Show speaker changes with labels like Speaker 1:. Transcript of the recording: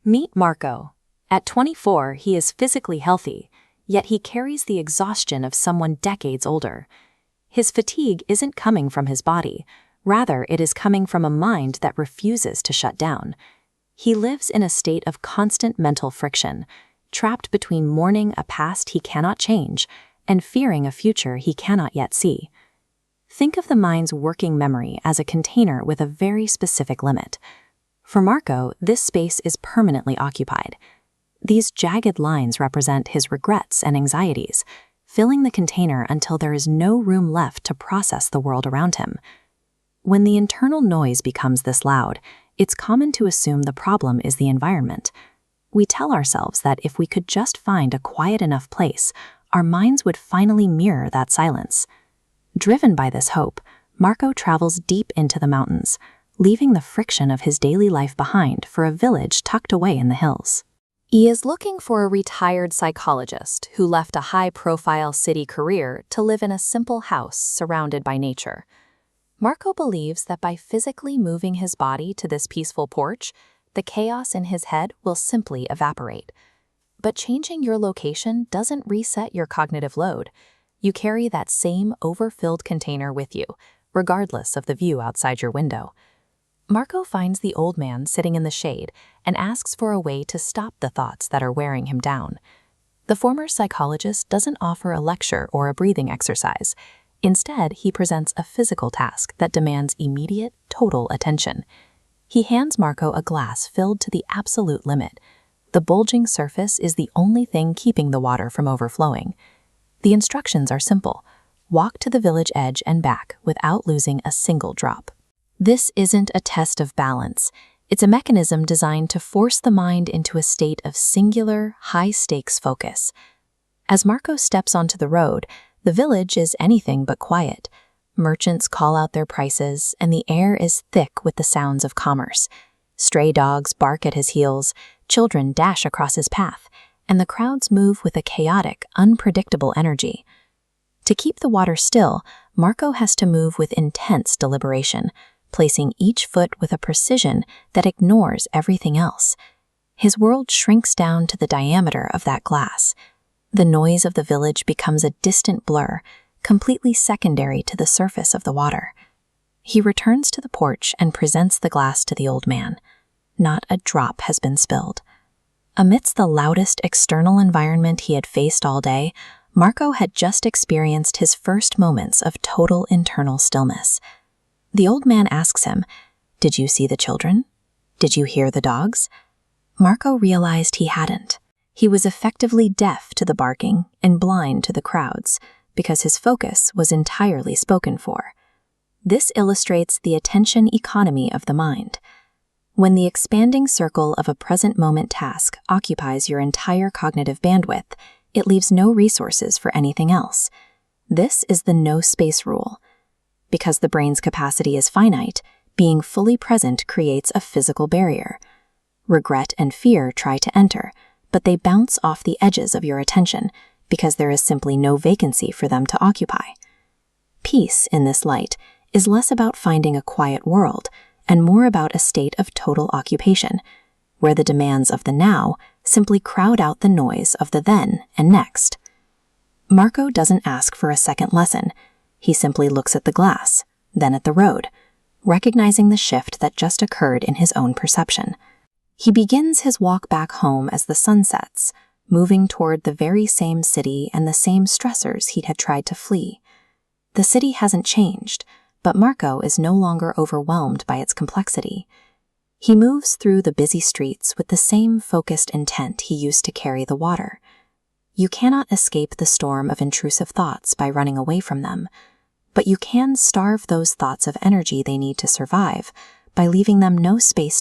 Speaker 1: Meet Marco. At 24, he is physically healthy, yet he carries the exhaustion of someone decades older. His fatigue isn't coming from his body, rather it is coming from a mind that refuses to shut down. He lives in a state of constant mental friction, trapped between mourning a past he cannot change and fearing a future he cannot yet see. Think of the mind's working memory as a container with a very specific limit. For Marco, this space is permanently occupied. These jagged lines represent his regrets and anxieties, filling the container until there is no room left to process the world around him. When the internal noise becomes this loud, it's common to assume the problem is the environment. We tell ourselves that if we could just find a quiet enough place, our minds would finally mirror that silence. Driven by this hope, Marco travels deep into the mountains, leaving the friction of his daily life behind for a village tucked away in the hills. He is looking for a retired psychologist who left a high-profile city career to live in a simple house surrounded by nature. Marco believes that by physically moving his body to this peaceful porch, the chaos in his head will simply evaporate. But changing your location doesn't reset your cognitive load. You carry that same overfilled container with you, regardless of the view outside your window. Marco finds the old man sitting in the shade and asks for a way to stop the thoughts that are wearing him down. The former psychologist doesn't offer a lecture or a breathing exercise. Instead, he presents a physical task that demands immediate, total attention. He hands Marco a glass filled to the absolute limit. The bulging surface is the only thing keeping the water from overflowing. The instructions are simple. Walk to the village edge and back without losing a single drop. This isn't a test of balance. It's a mechanism designed to force the mind into a state of singular, high-stakes focus. As Marco steps onto the road, the village is anything but quiet. Merchants call out their prices, and the air is thick with the sounds of commerce. Stray dogs bark at his heels, children dash across his path, and the crowds move with a chaotic, unpredictable energy. To keep the water still, Marco has to move with intense deliberation, placing each foot with a precision that ignores everything else. His world shrinks down to the diameter of that glass. The noise of the village becomes a distant blur, completely secondary to the surface of the water. He returns to the porch and presents the glass to the old man. Not a drop has been spilled. Amidst the loudest external environment he had faced all day, Marco had just experienced his first moments of total internal stillness. The old man asks him, "Did you see the children? Did you hear the dogs?" Marco realized he hadn't. He was effectively deaf to the barking and blind to the crowds, because his focus was entirely spoken for. This illustrates the attention economy of the mind. When the expanding circle of a present-moment task occupies your entire cognitive bandwidth, it leaves no resources for anything else. This is the no-space rule. Because the brain's capacity is finite, being fully present creates a physical barrier. Regret and fear try to enter, but they bounce off the edges of your attention because there is simply no vacancy for them to occupy. Peace, in this light, is less about finding a quiet world and more about a state of total occupation, where the demands of the now simply crowd out the noise of the then and next. Marco doesn't ask for a second lesson. He simply looks at the glass, then at the road, recognizing the shift that just occurred in his own perception. He begins his walk back home as the sun sets, moving toward the very same city and the same stressors he had tried to flee. The city hasn't changed, but Marco is no longer overwhelmed by its complexity. He moves through the busy streets with the same focused intent he used to carry the water. You cannot escape the storm of intrusive thoughts by running away from them, but you can starve those thoughts of energy they need to survive by leaving them no space